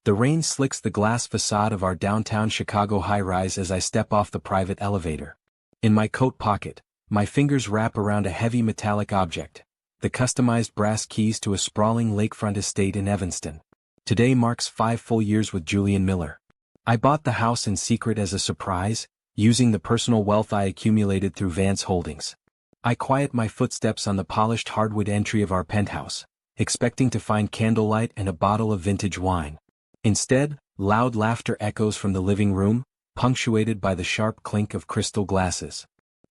The rain slicks the glass facade of our downtown Chicago high-rise as I step off the private elevator. In my coat pocket, my fingers wrap around a heavy metallic object, the customized brass keys to a sprawling lakefront estate in Evanston. Today marks 5 full years with Julian Miller. I bought the house in secret as a surprise, using the personal wealth I accumulated through Vance Holdings. I quiet my footsteps on the polished hardwood entry of our penthouse, expecting to find candlelight and a bottle of vintage wine. Instead, loud laughter echoes from the living room, punctuated by the sharp clink of crystal glasses.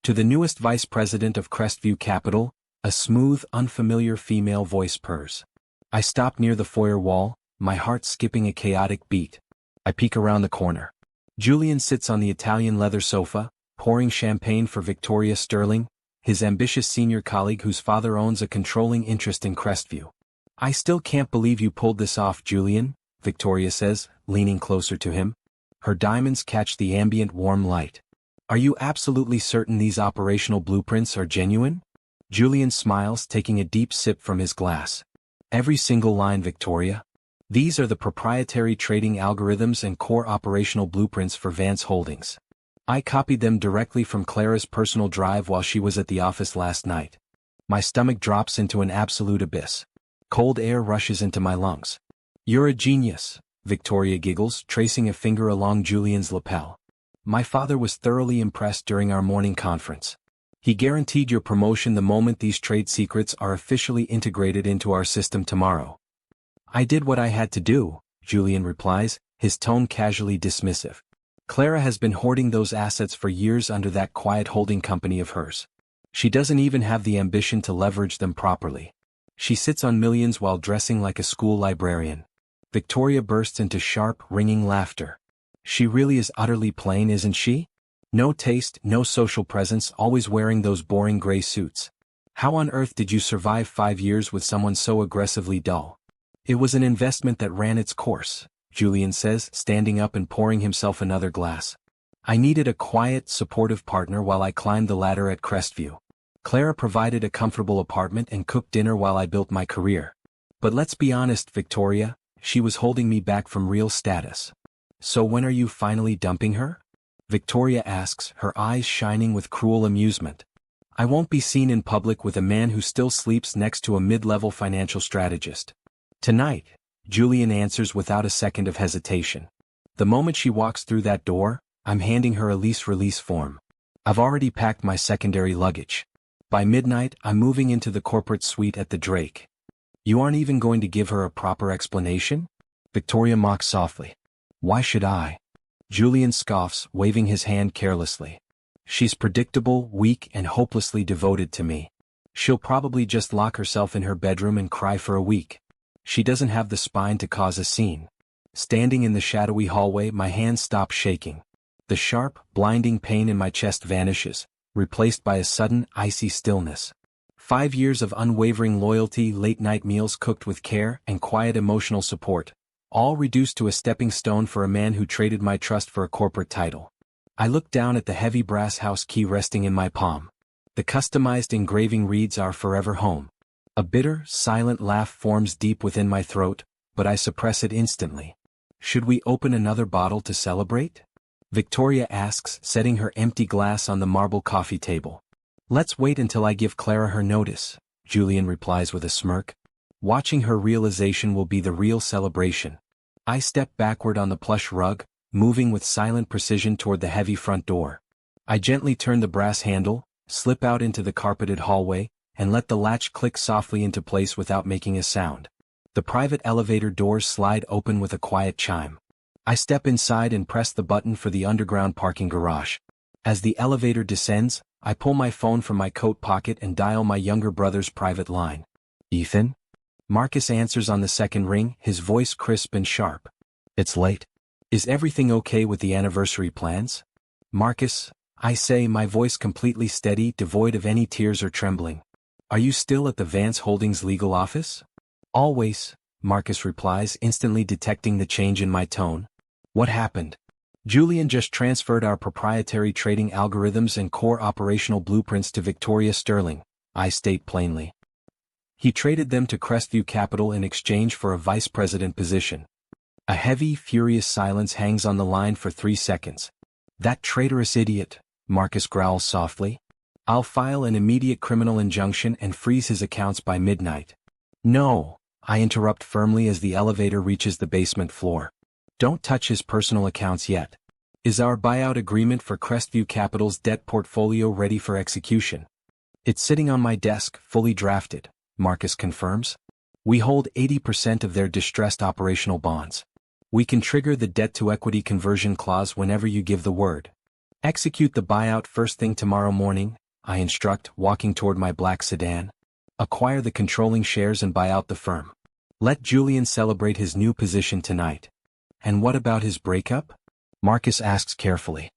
To the newest vice president of Crestview Capital, a smooth, unfamiliar female voice purrs. I stop near the foyer wall, my heart skipping a chaotic beat. I peek around the corner. Julian sits on the Italian leather sofa, pouring champagne for Victoria Sterling, his ambitious senior colleague whose father owns a controlling interest in Crestview. "I still can't believe you pulled this off, Julian," Victoria says, leaning closer to him. Her diamonds catch the ambient warm light. "Are you absolutely certain these operational blueprints are genuine?" Julian smiles, taking a deep sip from his glass. "Every single line, Victoria. These are the proprietary trading algorithms and core operational blueprints for Vance Holdings. I copied them directly from Clara's personal drive while she was at the office last night." My stomach drops into an absolute abyss. Cold air rushes into my lungs. "You're a genius," Victoria giggles, tracing a finger along Julian's lapel. "My father was thoroughly impressed during our morning conference. He guaranteed your promotion the moment these trade secrets are officially integrated into our system tomorrow." "I did what I had to do," Julian replies, his tone casually dismissive. "Clara has been hoarding those assets for years under that quiet holding company of hers. She doesn't even have the ambition to leverage them properly. She sits on millions while dressing like a school librarian." Victoria bursts into sharp, ringing laughter. "She really is utterly plain, isn't she? No taste, no social presence, always wearing those boring gray suits. How on earth did you survive 5 years with someone so aggressively dull?" "It was an investment that ran its course," Julian says, standing up and pouring himself another glass. "I needed a quiet, supportive partner while I climbed the ladder at Crestview. Clara provided a comfortable apartment and cooked dinner while I built my career. But let's be honest, Victoria, she was holding me back from real status." "So when are you finally dumping her?" Victoria asks, her eyes shining with cruel amusement. "I won't be seen in public with a man who still sleeps next to a mid-level financial strategist." "Tonight," Julian answers without a second of hesitation. "The moment she walks through that door, I'm handing her a lease-release form. I've already packed my secondary luggage. By midnight, I'm moving into the corporate suite at the Drake." "You aren't even going to give her a proper explanation?" Victoria mocks softly. "Why should I?" Julian scoffs, waving his hand carelessly. "She's predictable, weak, and hopelessly devoted to me. She'll probably just lock herself in her bedroom and cry for a week. She doesn't have the spine to cause a scene." Standing in the shadowy hallway, my hands stop shaking. The sharp, blinding pain in my chest vanishes, replaced by a sudden, icy stillness. 5 years of unwavering loyalty, late-night meals cooked with care, and quiet emotional support, all reduced to a stepping stone for a man who traded my trust for a corporate title. I look down at the heavy brass house key resting in my palm. The customized engraving reads, "Our forever home." A bitter, silent laugh forms deep within my throat, but I suppress it instantly. "Should we open another bottle to celebrate?" Victoria asks, setting her empty glass on the marble coffee table. "Let's wait until I give Clara her notice," Julian replies with a smirk. "Watching her realization will be the real celebration." I step backward on the plush rug, moving with silent precision toward the heavy front door. I gently turn the brass handle, slip out into the carpeted hallway, and let the latch click softly into place without making a sound. The private elevator doors slide open with a quiet chime. I step inside and press the button for the underground parking garage. As the elevator descends, I pull my phone from my coat pocket and dial my younger brother's private line. "Ethan?" Marcus answers on the second ring, his voice crisp and sharp. "It's late. Is everything okay with the anniversary plans?" "Marcus," I say, my voice completely steady, devoid of any tears or trembling. "Are you still at the Vance Holdings legal office?" "Always," Marcus replies, instantly detecting the change in my tone. "What happened?" "Julian just transferred our proprietary trading algorithms and core operational blueprints to Victoria Sterling," I state plainly. "He traded them to Crestview Capital in exchange for a vice president position." A heavy, furious silence hangs on the line for 3 seconds. That traitorous idiot, Marcus growls softly. I'll file an immediate criminal injunction and freeze his accounts by midnight. No, I interrupt firmly as the elevator reaches the basement floor. Don't touch his personal accounts yet. Is our buyout agreement for Crestview Capital's debt portfolio ready for execution? It's sitting on my desk, fully drafted, Marcus confirms. We hold 80% of their distressed operational bonds. We can trigger the debt-to-equity conversion clause whenever you give the word. Execute the buyout first thing tomorrow morning, I instruct, walking toward my black sedan. Acquire the controlling shares and buy out the firm. Let Julian celebrate his new position tonight. And what about his breakup? Marcus asks carefully.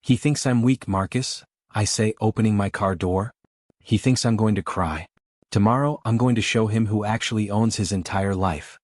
He thinks I'm weak, Marcus, I say, opening my car door. He thinks I'm going to cry. Tomorrow I'm going to show him who actually owns his entire life.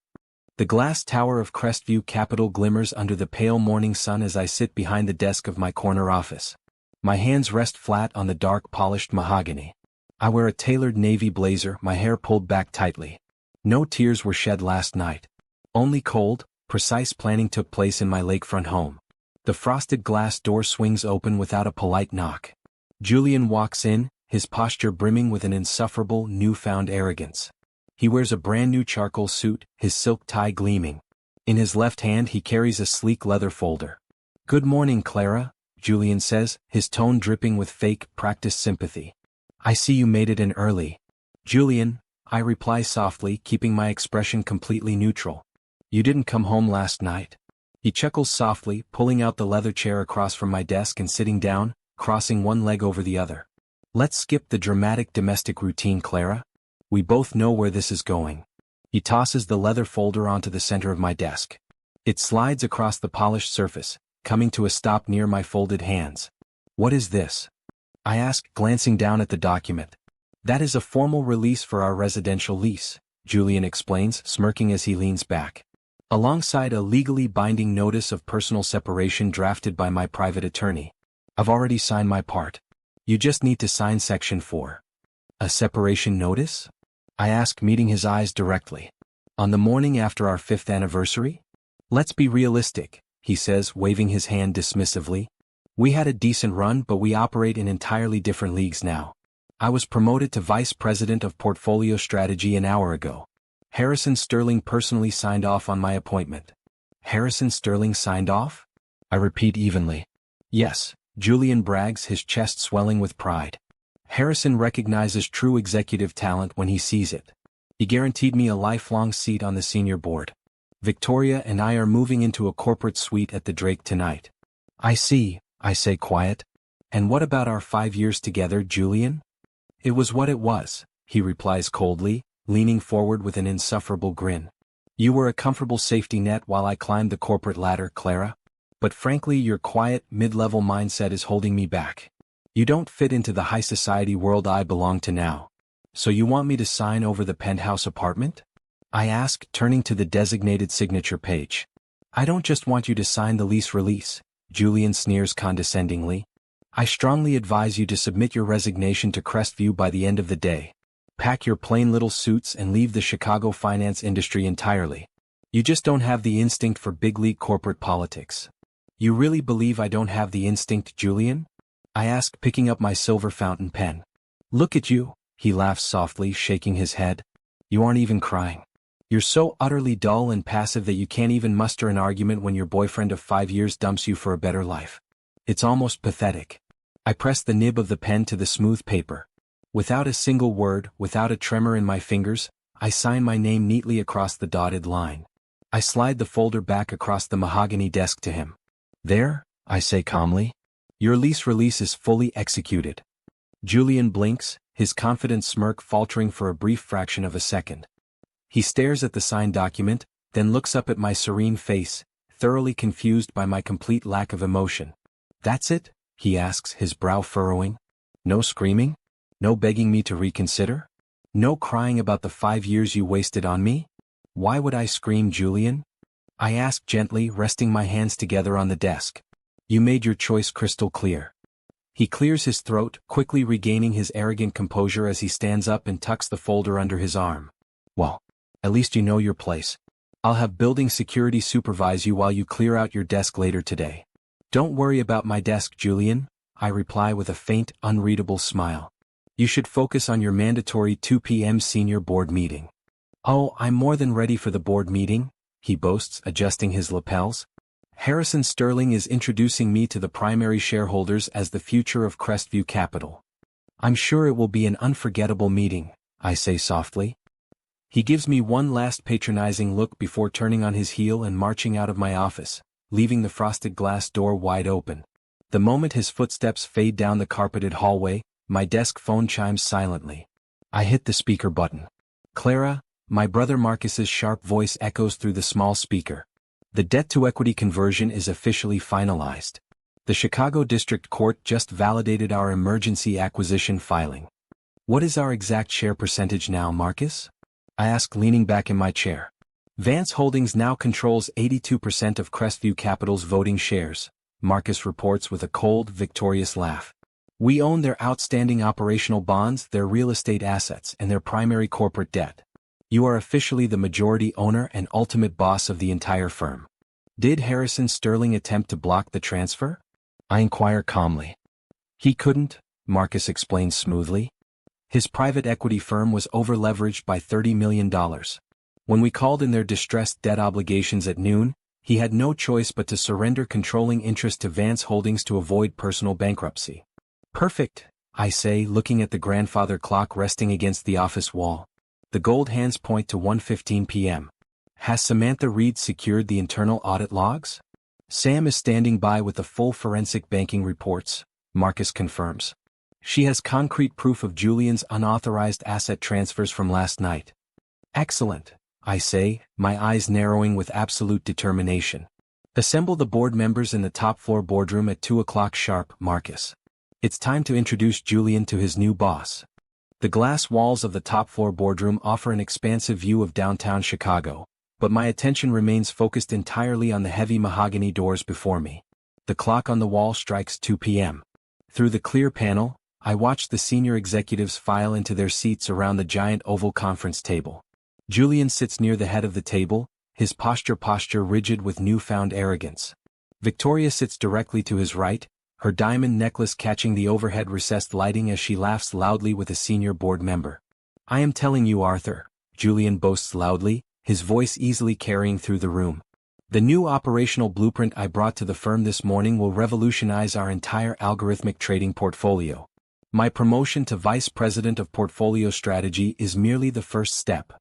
The glass tower of Crestview Capital glimmers under the pale morning sun as I sit behind the desk of my corner office. My hands rest flat on the dark polished mahogany. I wear a tailored navy blazer, my hair pulled back tightly. No tears were shed last night. Only cold, precise planning took place in my lakefront home. The frosted glass door swings open without a polite knock. Julian walks in, his posture brimming with an insufferable, newfound arrogance. He wears a brand-new charcoal suit, his silk tie gleaming. In his left hand he carries a sleek leather folder. "Good morning, Clara," Julian says, his tone dripping with fake, practiced sympathy. "I see you made it in early." "Julian," I reply softly, keeping my expression completely neutral. "You didn't come home last night?" He chuckles softly, pulling out the leather chair across from my desk and sitting down, crossing one leg over the other. "Let's skip the dramatic domestic routine, Clara. We both know where this is going." He tosses the leather folder onto the center of my desk. It slides across the polished surface, coming to a stop near my folded hands. "What is this?" I ask, glancing down at the document. "That is a formal release for our residential lease," Julian explains, smirking as he leans back. "Alongside a legally binding notice of personal separation drafted by my private attorney. I've already signed my part. You just need to sign Section 4. "A separation notice?" I ask, meeting his eyes directly. "On the morning after our 5th anniversary? Let's be realistic," he says, waving his hand dismissively. "We had a decent run, but we operate in entirely different leagues now. I was promoted to Vice President of Portfolio Strategy an hour ago. Harrison Sterling personally signed off on my appointment." "Harrison Sterling signed off?" I repeat evenly. "Yes," Julian brags, his chest swelling with pride. "Harrison recognizes true executive talent when he sees it. He guaranteed me a lifelong seat on the senior board. Victoria and I are moving into a corporate suite at the Drake tonight." "I see," I say quiet. "And what about our 5 years together, Julian?" "It was what it was," he replies coldly, leaning forward with an insufferable grin. "You were a comfortable safety net while I climbed the corporate ladder, Clara. But frankly, your quiet, mid-level mindset is holding me back. You don't fit into the high society world I belong to now. So you want me to sign over the penthouse apartment?" I ask, turning to the designated signature page. "I don't just want you to sign the lease release," Julian sneers condescendingly. "I strongly advise you to submit your resignation to Crestview by the end of the day. Pack your plain little suits and leave the Chicago finance industry entirely. You just don't have the instinct for big league corporate politics." "You really believe I don't have the instinct, Julian?" I ask, picking up my silver fountain pen. "Look at you," he laughs softly, shaking his head. "You aren't even crying. You're so utterly dull and passive that you can't even muster an argument when your boyfriend of 5 years dumps you for a better life. It's almost pathetic." I press the nib of the pen to the smooth paper. Without a single word, without a tremor in my fingers, I sign my name neatly across the dotted line. I slide the folder back across the mahogany desk to him. "There," I say calmly. "Your lease release is fully executed." Julian blinks, his confident smirk faltering for a brief fraction of a second. He stares at the signed document, then looks up at my serene face, thoroughly confused by my complete lack of emotion. "That's it?" he asks, his brow furrowing. "No screaming? No begging me to reconsider? No crying about the 5 years you wasted on me?" "Why would I scream, Julian?" I ask gently, resting my hands together on the desk. "You made your choice crystal clear." He clears his throat, quickly regaining his arrogant composure as he stands up and tucks the folder under his arm. "Well, at least you know your place. I'll have building security supervise you while you clear out your desk later today. Don't worry about my desk, Julian, I reply with a faint, unreadable smile. You should focus on your mandatory 2 p.m. senior board meeting. Oh, I'm more than ready for the board meeting, he boasts, adjusting his lapels. Harrison Sterling is introducing me to the primary shareholders as the future of Crestview Capital. I'm sure it will be an unforgettable meeting, I say softly. He gives me one last patronizing look before turning on his heel and marching out of my office, leaving the frosted glass door wide open. The moment his footsteps fade down the carpeted hallway, my desk phone chimes silently. I hit the speaker button. Clara, my brother Marcus's sharp voice echoes through the small speaker. The debt-to-equity conversion is officially finalized. The Chicago District Court just validated our emergency acquisition filing. What is our exact share percentage now, Marcus? I ask, leaning back in my chair. Vance Holdings now controls 82% of Crestview Capital's voting shares, Marcus reports with a cold, victorious laugh. We own their outstanding operational bonds, their real estate assets, and their primary corporate debt. You are officially the majority owner and ultimate boss of the entire firm. Did Harrison Sterling attempt to block the transfer? I inquire calmly. He couldn't, Marcus explains smoothly. His private equity firm was over-leveraged by $30 million. When we called in their distressed debt obligations at noon, he had no choice but to surrender controlling interest to Vance Holdings to avoid personal bankruptcy. Perfect, I say, looking at the grandfather clock resting against the office wall. The gold hands point to 1:15 p.m. Has Samantha Reed secured the internal audit logs? Sam is standing by with the full forensic banking reports, Marcus confirms. She has concrete proof of Julian's unauthorized asset transfers from last night. Excellent, I say, my eyes narrowing with absolute determination. Assemble the board members in the top floor boardroom at 2 o'clock sharp, Marcus. It's time to introduce Julian to his new boss. The glass walls of the top floor boardroom offer an expansive view of downtown Chicago, but my attention remains focused entirely on the heavy mahogany doors before me. The clock on the wall strikes 2 p.m. Through the clear panel, I watch the senior executives file into their seats around the giant oval conference table. Julian sits near the head of the table, his posture rigid with newfound arrogance. Victoria sits directly to his right, her diamond necklace catching the overhead recessed lighting as she laughs loudly with a senior board member. I am telling you, Arthur, Julian boasts loudly, his voice easily carrying through the room. The new operational blueprint I brought to the firm this morning will revolutionize our entire algorithmic trading portfolio. My promotion to Vice President of Portfolio Strategy is merely the first step.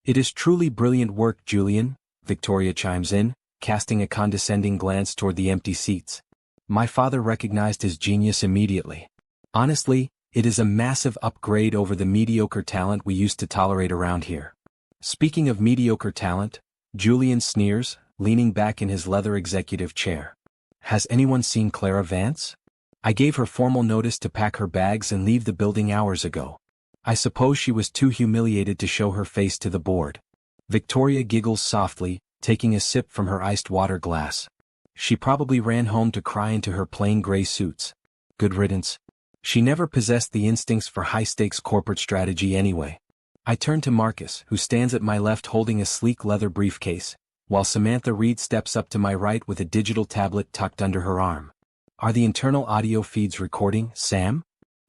It is truly brilliant work, Julian, Victoria chimes in, casting a condescending glance toward the empty seats. My father recognized his genius immediately. Honestly, it is a massive upgrade over the mediocre talent we used to tolerate around here. Speaking of mediocre talent, Julian sneers, leaning back in his leather executive chair. Has anyone seen Clara Vance? I gave her formal notice to pack her bags and leave the building hours ago. I suppose she was too humiliated to show her face to the board. Victoria giggles softly, taking a sip from her iced water glass. She probably ran home to cry into her plain gray suits. Good riddance. She never possessed the instincts for high-stakes corporate strategy anyway. I turn to Marcus, who stands at my left holding a sleek leather briefcase, while Samantha Reed steps up to my right with a digital tablet tucked under her arm. Are the internal audio feeds recording, Sam?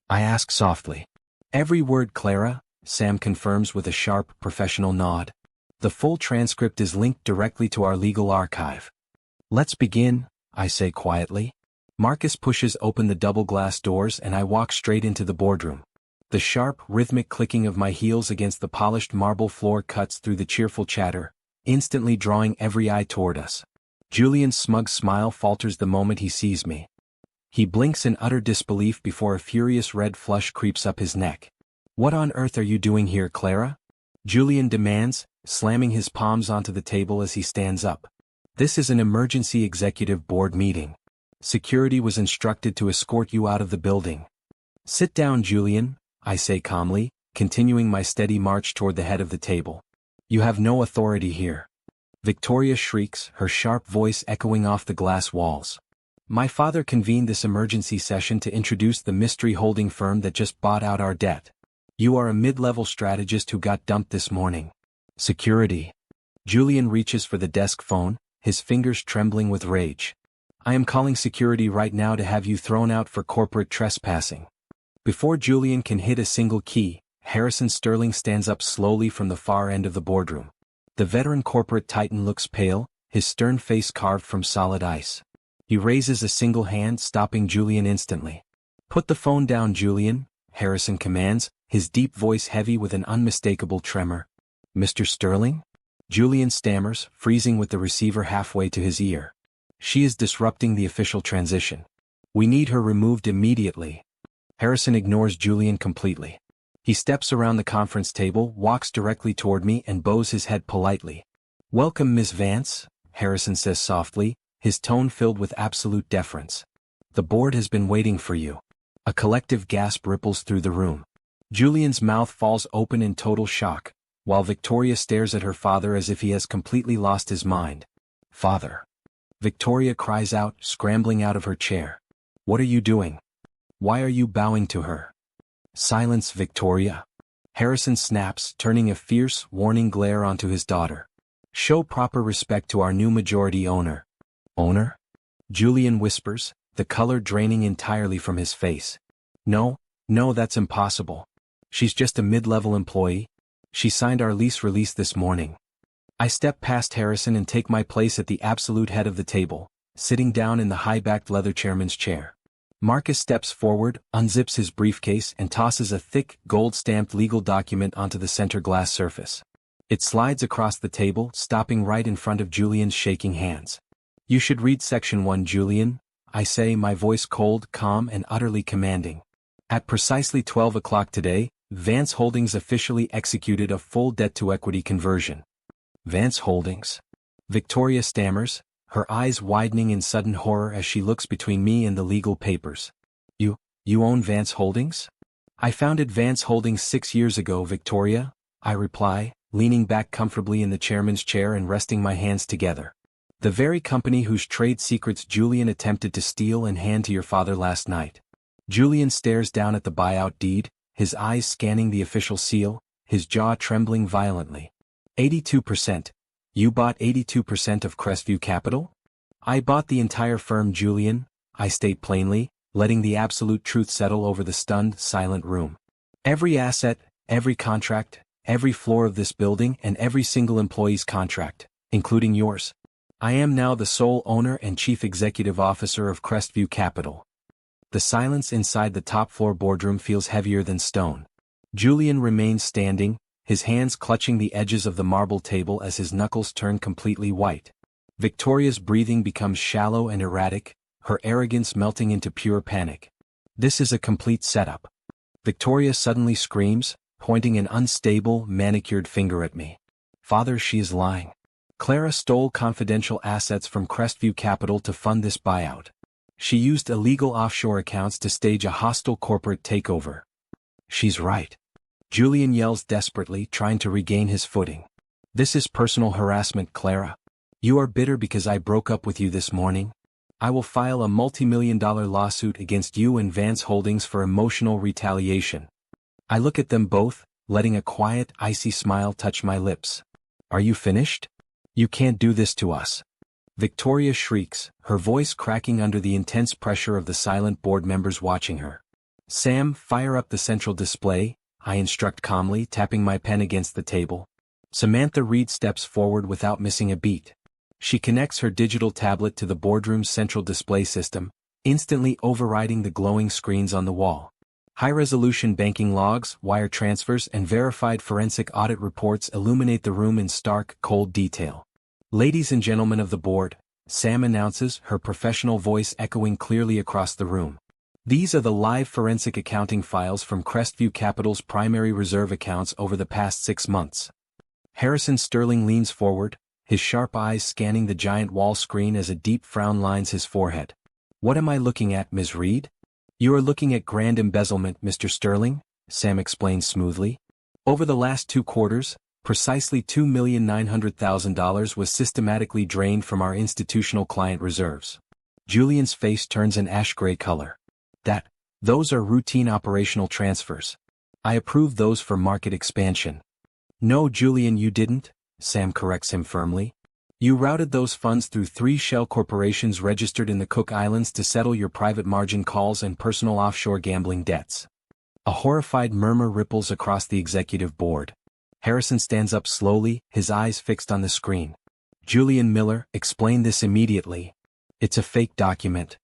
I ask softly. Every word, Clara, Sam confirms with a sharp, professional nod. The full transcript is linked directly to our legal archive. Let's begin, I say quietly. Marcus pushes open the double glass doors and I walk straight into the boardroom. The sharp, rhythmic clicking of my heels against the polished marble floor cuts through the cheerful chatter, instantly drawing every eye toward us. Julian's smug smile falters the moment he sees me. He blinks in utter disbelief before a furious red flush creeps up his neck. What on earth are you doing here, Clara? Julian demands, slamming his palms onto the table as he stands up. This is an emergency executive board meeting. Security was instructed to escort you out of the building. Sit down, Julian, I say calmly, continuing my steady march toward the head of the table. You have no authority here. Victoria shrieks, her sharp voice echoing off the glass walls. My father convened this emergency session to introduce the mystery holding firm that just bought out our debt. You are a mid-level strategist who got dumped this morning. Security. Julian reaches for the desk phone, his fingers trembling with rage. I am calling security right now to have you thrown out for corporate trespassing. Before Julian can hit a single key, Harrison Sterling stands up slowly from the far end of the boardroom. The veteran corporate titan looks pale, his stern face carved from solid ice. He raises a single hand, stopping Julian instantly. Put the phone down, Julian, Harrison commands, his deep voice heavy with an unmistakable tremor. Mr. Sterling? Julian stammers, freezing with the receiver halfway to his ear. She is disrupting the official transition. We need her removed immediately. Harrison ignores Julian completely. He steps around the conference table, walks directly toward me and bows his head politely. Welcome, Miss Vance, Harrison says softly, his tone filled with absolute deference. The board has been waiting for you. A collective gasp ripples through the room. Julian's mouth falls open in total shock, while Victoria stares at her father as if he has completely lost his mind. Father. Victoria cries out, scrambling out of her chair. What are you doing? Why are you bowing to her? Silence, Victoria. Harrison snaps, turning a fierce, warning glare onto his daughter. Show proper respect to our new majority owner. Owner? Julian whispers, the color draining entirely from his face. No, that's impossible. She's just a mid-level employee. She signed our lease release this morning. I step past Harrison and take my place at the absolute head of the table, sitting down in the high-backed leather chairman's chair. Marcus steps forward, unzips his briefcase and tosses a thick, gold-stamped legal document onto the center glass surface. It slides across the table, stopping right in front of Julian's shaking hands. You should read Section 1, Julian, I say, my voice cold, calm and utterly commanding. At precisely 12 o'clock today, Vance Holdings officially executed a full debt-to-equity conversion. Vance Holdings? Victoria stammers, her eyes widening in sudden horror as she looks between me and the legal papers. You own Vance Holdings? I founded Vance Holdings 6 years ago, Victoria, I reply, leaning back comfortably in the chairman's chair and resting my hands together. The very company whose trade secrets Julian attempted to steal and hand to your father last night. Julian stares down at the buyout deed, his eyes scanning the official seal, his jaw trembling violently. 82%. You bought 82% of Crestview Capital? I bought the entire firm, Julian, I state plainly, letting the absolute truth settle over the stunned, silent room. Every asset, every contract, every floor of this building and every single employee's contract, including yours. I am now the sole owner and chief executive officer of Crestview Capital. The silence inside the top-floor boardroom feels heavier than stone. Julian remains standing, his hands clutching the edges of the marble table as his knuckles turn completely white. Victoria's breathing becomes shallow and erratic, her arrogance melting into pure panic. This is a complete setup. Victoria suddenly screams, pointing an unstable, manicured finger at me. Father, she is lying. Clara stole confidential assets from Crestview Capital to fund this buyout. She used illegal offshore accounts to stage a hostile corporate takeover. She's right. Julian yells desperately, trying to regain his footing. This is personal harassment, Clara. You are bitter because I broke up with you this morning. I will file a multi-million-dollar lawsuit against you and Vance Holdings for emotional retaliation. I look at them both, letting a quiet, icy smile touch my lips. Are you finished? You can't do this to us. Victoria shrieks, her voice cracking under the intense pressure of the silent board members watching her. Sam, fire up the central display, I instruct calmly, tapping my pen against the table. Samantha Reed steps forward without missing a beat. She connects her digital tablet to the boardroom's central display system, instantly overriding the glowing screens on the wall. High-resolution banking logs, wire transfers, and verified forensic audit reports illuminate the room in stark, cold detail. Ladies and gentlemen of the board, Sam announces, her professional voice echoing clearly across the room. These are the live forensic accounting files from Crestview Capital's primary reserve accounts over the past 6 months. Harrison Sterling leans forward, his sharp eyes scanning the giant wall screen as a deep frown lines his forehead. What am I looking at, Ms. Reed? You are looking at grand embezzlement, Mr. Sterling, Sam explains smoothly. Over the last 2 quarters, precisely $2,900,000 was systematically drained from our institutional client reserves. Julian's face turns an ash-gray color. Those are routine operational transfers. I approved those for market expansion. No, Julian, you didn't, Sam corrects him firmly. You routed those funds through 3 shell corporations registered in the Cook Islands to settle your private margin calls and personal offshore gambling debts. A horrified murmur ripples across the executive board. Harrison stands up slowly, his eyes fixed on the screen. Julian Miller, explain this immediately. It's a fake document.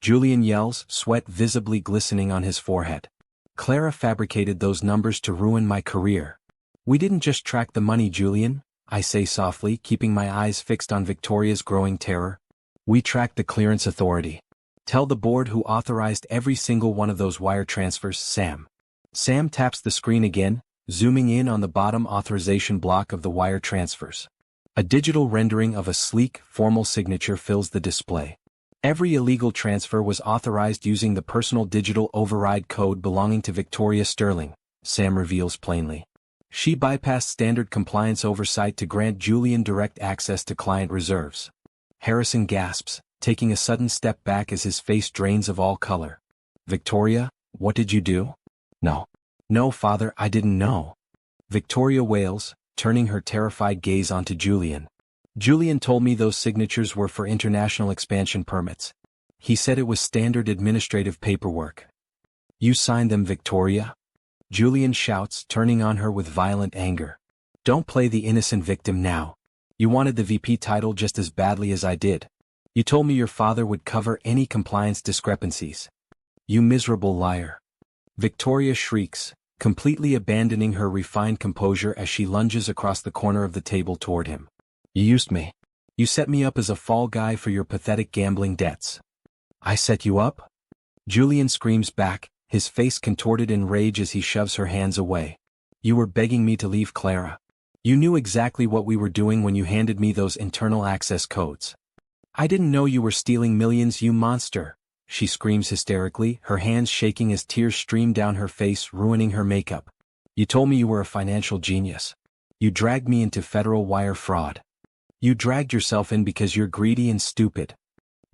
Julian yells, sweat visibly glistening on his forehead. Clara fabricated those numbers to ruin my career. We didn't just track the money, Julian, I say softly, keeping my eyes fixed on Victoria's growing terror. We tracked the clearance authority. Tell the board who authorized every single one of those wire transfers, Sam. Sam taps the screen again, zooming in on the bottom authorization block of the wire transfers. A digital rendering of a sleek, formal signature fills the display. Every illegal transfer was authorized using the personal digital override code belonging to Victoria Sterling, Sam reveals plainly. She bypassed standard compliance oversight to grant Julian direct access to client reserves. Harrison gasps, taking a sudden step back as his face drains of all color. Victoria, what did you do? No. No, Father, I didn't know. Victoria wails, turning her terrified gaze onto Julian. Julian told me those signatures were for international expansion permits. He said it was standard administrative paperwork. You signed them, Victoria? Julian shouts, turning on her with violent anger. Don't play the innocent victim now. You wanted the VP title just as badly as I did. You told me your father would cover any compliance discrepancies. You miserable liar. Victoria shrieks, completely abandoning her refined composure as she lunges across the corner of the table toward him. You used me. You set me up as a fall guy for your pathetic gambling debts. I set you up? Julian screams back, his face contorted in rage as he shoves her hands away. You were begging me to leave, Clara. You knew exactly what we were doing when you handed me those internal access codes. I didn't know you were stealing millions, you monster, she screams hysterically, her hands shaking as tears stream down her face, ruining her makeup. You told me you were a financial genius. You dragged me into federal wire fraud. You dragged yourself in because you're greedy and stupid.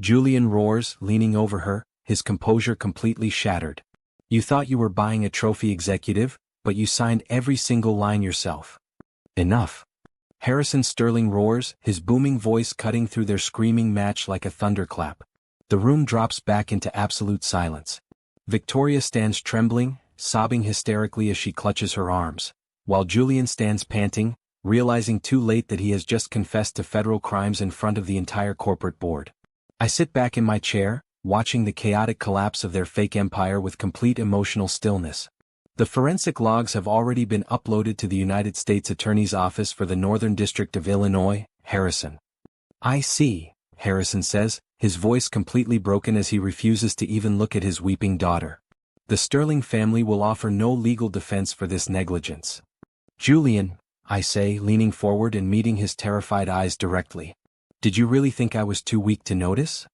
Julian roars, leaning over her, his composure completely shattered. You thought you were buying a trophy executive, but you signed every single line yourself. Enough. Harrison Sterling roars, his booming voice cutting through their screaming match like a thunderclap. The room drops back into absolute silence. Victoria stands trembling, sobbing hysterically as she clutches her arms, while Julian stands panting, realizing too late that he has just confessed to federal crimes in front of the entire corporate board. I sit back in my chair, watching the chaotic collapse of their fake empire with complete emotional stillness. The forensic logs have already been uploaded to the United States Attorney's Office for the Northern District of Illinois, Harrison. I see, Harrison says, his voice completely broken as he refuses to even look at his weeping daughter. The Sterling family will offer no legal defense for this negligence. Julian, I say, leaning forward and meeting his terrified eyes directly. Did you really think I was too weak to notice?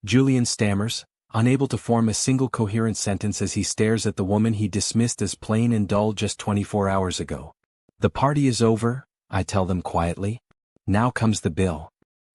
Julian stammers, unable to form a single coherent sentence as he stares at the woman he dismissed as plain and dull just 24 hours ago. The party is over, I tell them quietly. Now comes the bill.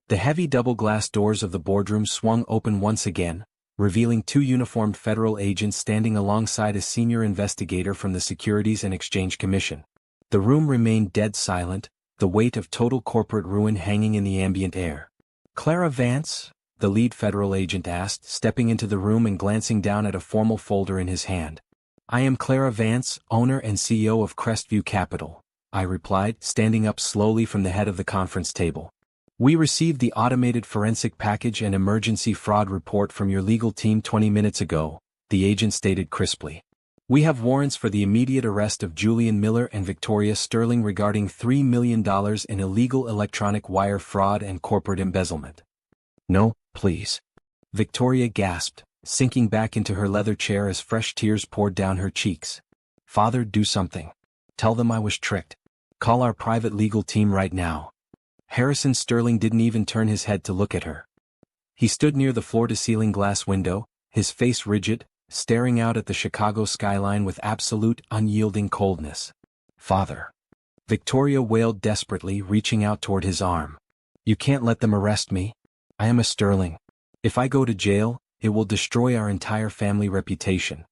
The heavy double-glass doors of the boardroom swung open once again, revealing 2 uniformed federal agents standing alongside a senior investigator from the Securities and Exchange Commission. The room remained dead silent, the weight of total corporate ruin hanging in the ambient air. Clara Vance? The lead federal agent asked, stepping into the room and glancing down at a formal folder in his hand. I am Clara Vance, owner and CEO of Crestview Capital, I replied, standing up slowly from the head of the conference table. We received the automated forensic package and emergency fraud report from your legal team 20 minutes ago, the agent stated crisply. We have warrants for the immediate arrest of Julian Miller and Victoria Sterling regarding $3 million in illegal electronic wire fraud and corporate embezzlement. No, please. Victoria gasped, sinking back into her leather chair as fresh tears poured down her cheeks. Father, do something. Tell them I was tricked. Call our private legal team right now. Harrison Sterling didn't even turn his head to look at her. He stood near the floor-to-ceiling glass window, his face rigid, staring out at the Chicago skyline with absolute, unyielding coldness. Father. Victoria wailed desperately, reaching out toward his arm. You can't let them arrest me. I am a Sterling. If I go to jail, it will destroy our entire family reputation.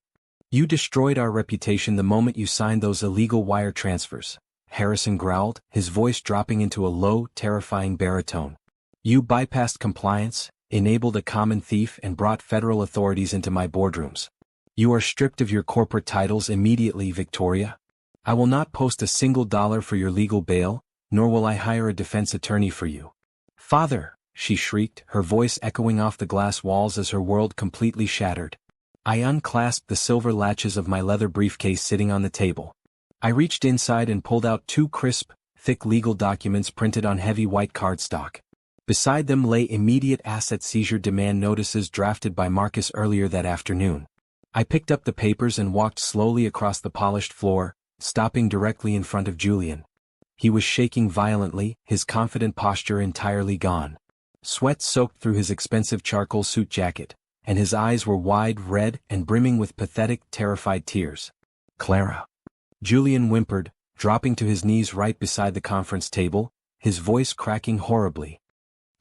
You destroyed our reputation the moment you signed those illegal wire transfers. Harrison growled, his voice dropping into a low, terrifying baritone. You bypassed compliance, enabled a common thief and brought federal authorities into my boardrooms. You are stripped of your corporate titles immediately, Victoria. I will not post a single dollar for your legal bail, nor will I hire a defense attorney for you. Father, she shrieked, her voice echoing off the glass walls as her world completely shattered. I unclasped the silver latches of my leather briefcase sitting on the table. I reached inside and pulled out 2 crisp, thick legal documents printed on heavy white cardstock. Beside them lay immediate asset seizure demand notices drafted by Marcus earlier that afternoon. I picked up the papers and walked slowly across the polished floor, stopping directly in front of Julian. He was shaking violently, his confident posture entirely gone. Sweat soaked through his expensive charcoal suit jacket, and his eyes were wide, red, and brimming with pathetic, terrified tears. Clara. Julian whimpered, dropping to his knees right beside the conference table, his voice cracking horribly.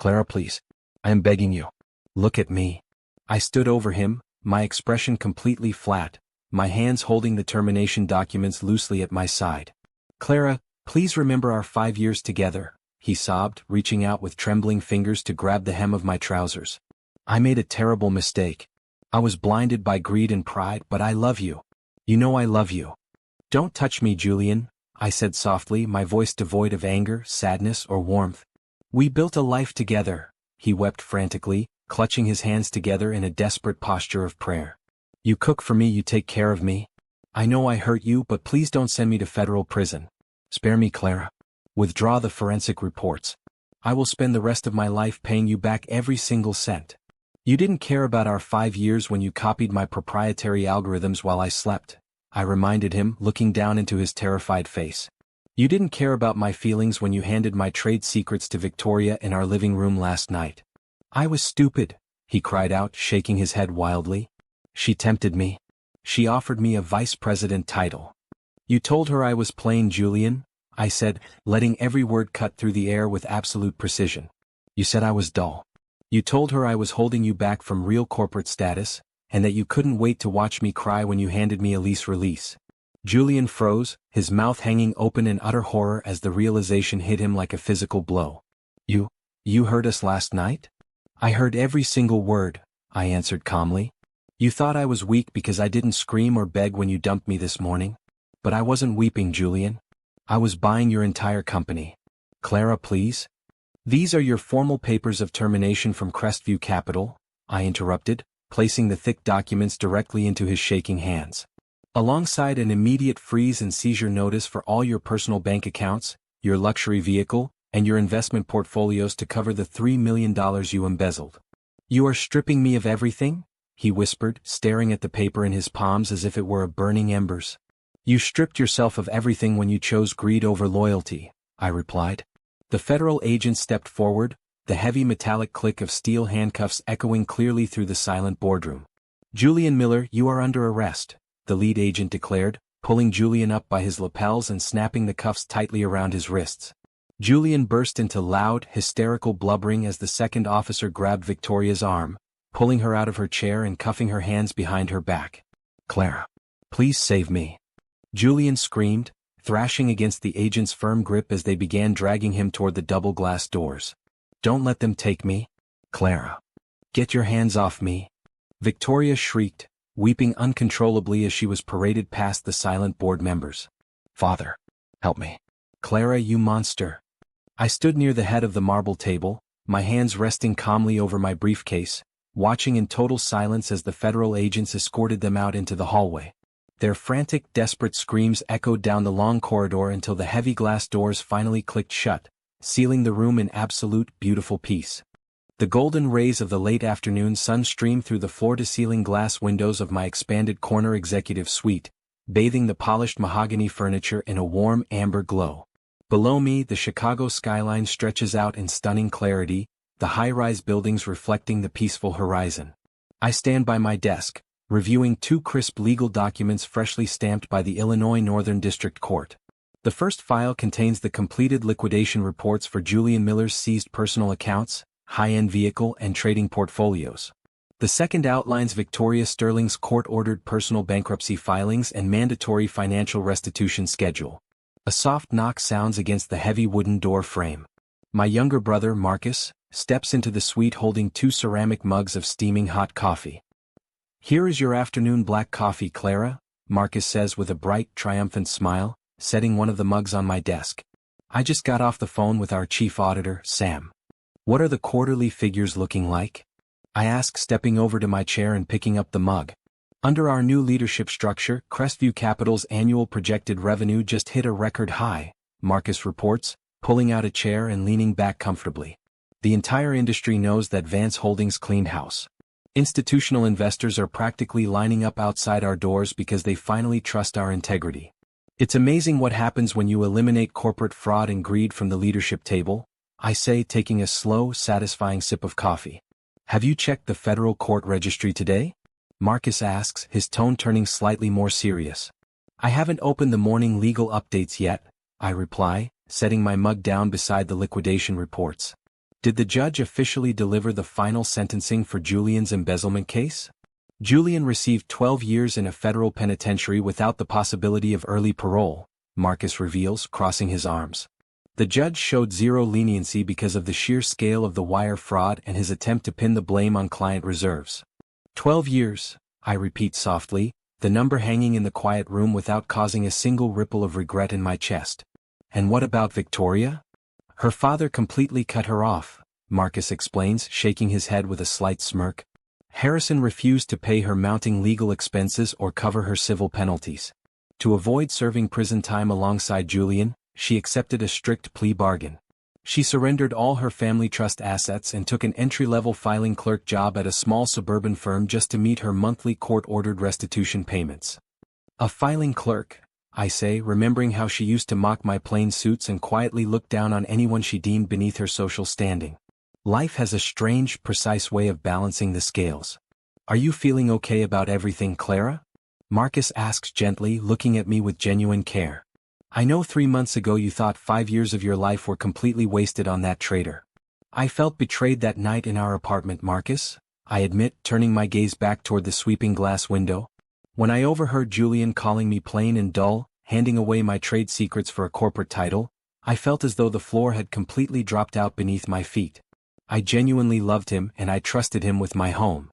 Clara, please. I am begging you. Look at me. I stood over him, my expression completely flat, my hands holding the termination documents loosely at my side. Clara, please remember our 5 years together, he sobbed, reaching out with trembling fingers to grab the hem of my trousers. I made a terrible mistake. I was blinded by greed and pride, but I love you. You know I love you. Don't touch me, Julian, I said softly, my voice devoid of anger, sadness, or warmth. We built a life together, he wept frantically, clutching his hands together in a desperate posture of prayer. You cook for me, you take care of me. I know I hurt you, but please don't send me to federal prison. Spare me, Clara. Withdraw the forensic reports. I will spend the rest of my life paying you back every single cent. You didn't care about our 5 years when you copied my proprietary algorithms while I slept, I reminded him, looking down into his terrified face. You didn't care about my feelings when you handed my trade secrets to Victoria in our living room last night. I was stupid, he cried out, shaking his head wildly. She tempted me. She offered me a vice president title. You told her I was plain, Julian, I said, letting every word cut through the air with absolute precision. You said I was dull. You told her I was holding you back from real corporate status, and that you couldn't wait to watch me cry when you handed me a lease release. Julian froze, his mouth hanging open in utter horror as the realization hit him like a physical blow. You heard us last night? I heard every single word, I answered calmly. You thought I was weak because I didn't scream or beg when you dumped me this morning. But I wasn't weeping, Julian. I was buying your entire company. Clara, please. These are your formal papers of termination from Crestview Capital, I interrupted, placing the thick documents directly into his shaking hands. Alongside an immediate freeze and seizure notice for all your personal bank accounts, your luxury vehicle, and your investment portfolios to cover the $3 million you embezzled. You are stripping me of everything? He whispered, staring at the paper in his palms as if it were a burning embers. You stripped yourself of everything when you chose greed over loyalty, I replied. The federal agent stepped forward, the heavy metallic click of steel handcuffs echoing clearly through the silent boardroom. Julian Miller, you are under arrest, the lead agent declared, pulling Julian up by his lapels and snapping the cuffs tightly around his wrists. Julian burst into loud, hysterical blubbering as the second officer grabbed Victoria's arm, pulling her out of her chair and cuffing her hands behind her back. Clara, please save me. Julian screamed, thrashing against the agent's firm grip as they began dragging him toward the double-glass doors. Don't let them take me. Clara. Get your hands off me. Victoria shrieked, weeping uncontrollably as she was paraded past the silent board members. Father, help me. Clara, you monster. I stood near the head of the marble table, my hands resting calmly over my briefcase, watching in total silence as the federal agents escorted them out into the hallway. Their frantic, desperate screams echoed down the long corridor until the heavy glass doors finally clicked shut, sealing the room in absolute, beautiful peace. The golden rays of the late afternoon sun streamed through the floor-to-ceiling glass windows of my expanded corner executive suite, bathing the polished mahogany furniture in a warm amber glow. Below me, the Chicago skyline stretches out in stunning clarity, the high-rise buildings reflecting the peaceful horizon. I stand by my desk, reviewing 2 crisp legal documents freshly stamped by the Illinois Northern District Court. The first file contains the completed liquidation reports for Julian Miller's seized personal accounts, high-end vehicle and trading portfolios. The second outlines Victoria Sterling's court-ordered personal bankruptcy filings and mandatory financial restitution schedule. A soft knock sounds against the heavy wooden door frame. My younger brother, Marcus, steps into the suite holding 2 ceramic mugs of steaming hot coffee. "Here is your afternoon black coffee, Clara," Marcus says with a bright, triumphant smile, setting one of the mugs on my desk. "I just got off the phone with our chief auditor, Sam. What are the quarterly figures looking like?" I ask, stepping over to my chair and picking up the mug. "Under our new leadership structure, Crestview Capital's annual projected revenue just hit a record high," Marcus reports, pulling out a chair and leaning back comfortably. "The entire industry knows that Vance Holdings cleaned house. Institutional investors are practically lining up outside our doors because they finally trust our integrity. It's amazing what happens when you eliminate corporate fraud and greed from the leadership table," I say, taking a slow, satisfying sip of coffee. "Have you checked the federal court registry today?" Marcus asks, his tone turning slightly more serious. "I haven't opened the morning legal updates yet," I reply, setting my mug down beside the liquidation reports. "Did the judge officially deliver the final sentencing for Julian's embezzlement case?" "Julian received 12 years in a federal penitentiary without the possibility of early parole," Marcus reveals, crossing his arms. "The judge showed zero leniency because of the sheer scale of the wire fraud and his attempt to pin the blame on client reserves." 12 years, I repeat softly, the number hanging in the quiet room without causing a single ripple of regret in my chest. "And what about Victoria?" "Her father completely cut her off," Marcus explains, shaking his head with a slight smirk. "Harrison refused to pay her mounting legal expenses or cover her civil penalties. To avoid serving prison time alongside Julian, she accepted a strict plea bargain. She surrendered all her family trust assets and took an entry-level filing clerk job at a small suburban firm just to meet her monthly court-ordered restitution payments." "A filing clerk," I say, remembering how she used to mock my plain suits and quietly look down on anyone she deemed beneath her social standing. Life has a strange, precise way of balancing the scales. "Are you feeling okay about everything, Clara?" Marcus asks gently, looking at me with genuine care. "I know 3 months ago you thought 5 years of your life were completely wasted on that traitor. I felt betrayed that night in our apartment, Marcus," I admit, turning my gaze back toward the sweeping glass window. "When I overheard Julian calling me plain and dull, handing away my trade secrets for a corporate title, I felt as though the floor had completely dropped out beneath my feet. I genuinely loved him and I trusted him with my home."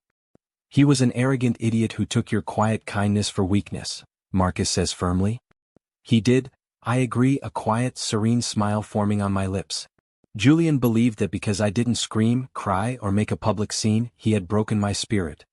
"He was an arrogant idiot who took your quiet kindness for weakness," Marcus says firmly. "He did," I agree, a quiet, serene smile forming on my lips. "Julian believed that because I didn't scream, cry, or make a public scene, he had broken my spirit.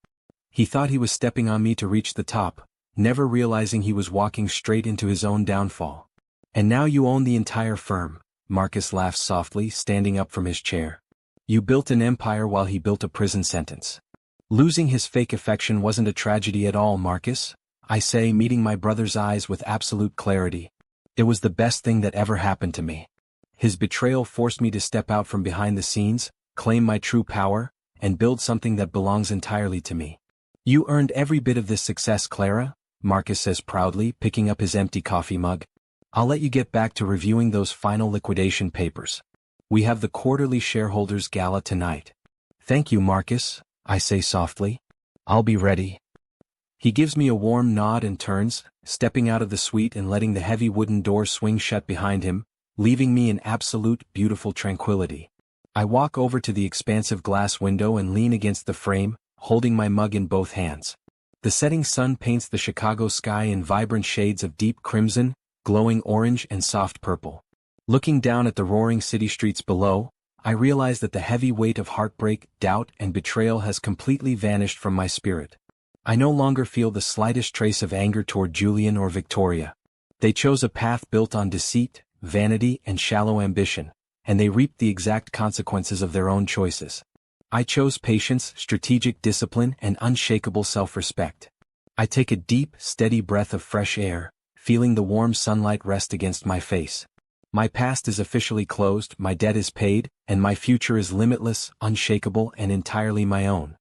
He thought he was stepping on me to reach the top, never realizing he was walking straight into his own downfall. And now you own the entire firm," Marcus laughs softly, standing up from his chair. "You built an empire while he built a prison sentence. Losing his fake affection wasn't a tragedy at all, Marcus," I say, meeting my brother's eyes with absolute clarity. "It was the best thing that ever happened to me. His betrayal forced me to step out from behind the scenes, claim my true power, and build something that belongs entirely to me." "You earned every bit of this success, Clara," Marcus says proudly, picking up his empty coffee mug. "I'll let you get back to reviewing those final liquidation papers. We have the quarterly shareholders gala tonight." "Thank you, Marcus," I say softly. "I'll be ready." He gives me a warm nod and turns, stepping out of the suite and letting the heavy wooden door swing shut behind him, leaving me in absolute, beautiful tranquility. I walk over to the expansive glass window and lean against the frame, holding my mug in both hands. The setting sun paints the Chicago sky in vibrant shades of deep crimson, glowing orange, and soft purple. Looking down at the roaring city streets below, I realize that the heavy weight of heartbreak, doubt, and betrayal has completely vanished from my spirit. I no longer feel the slightest trace of anger toward Julian or Victoria. They chose a path built on deceit, vanity, and shallow ambition, and they reaped the exact consequences of their own choices. I chose patience, strategic discipline, and unshakable self-respect. I take a deep, steady breath of fresh air, feeling the warm sunlight rest against my face. My past is officially closed, my debt is paid, and my future is limitless, unshakable, and entirely my own.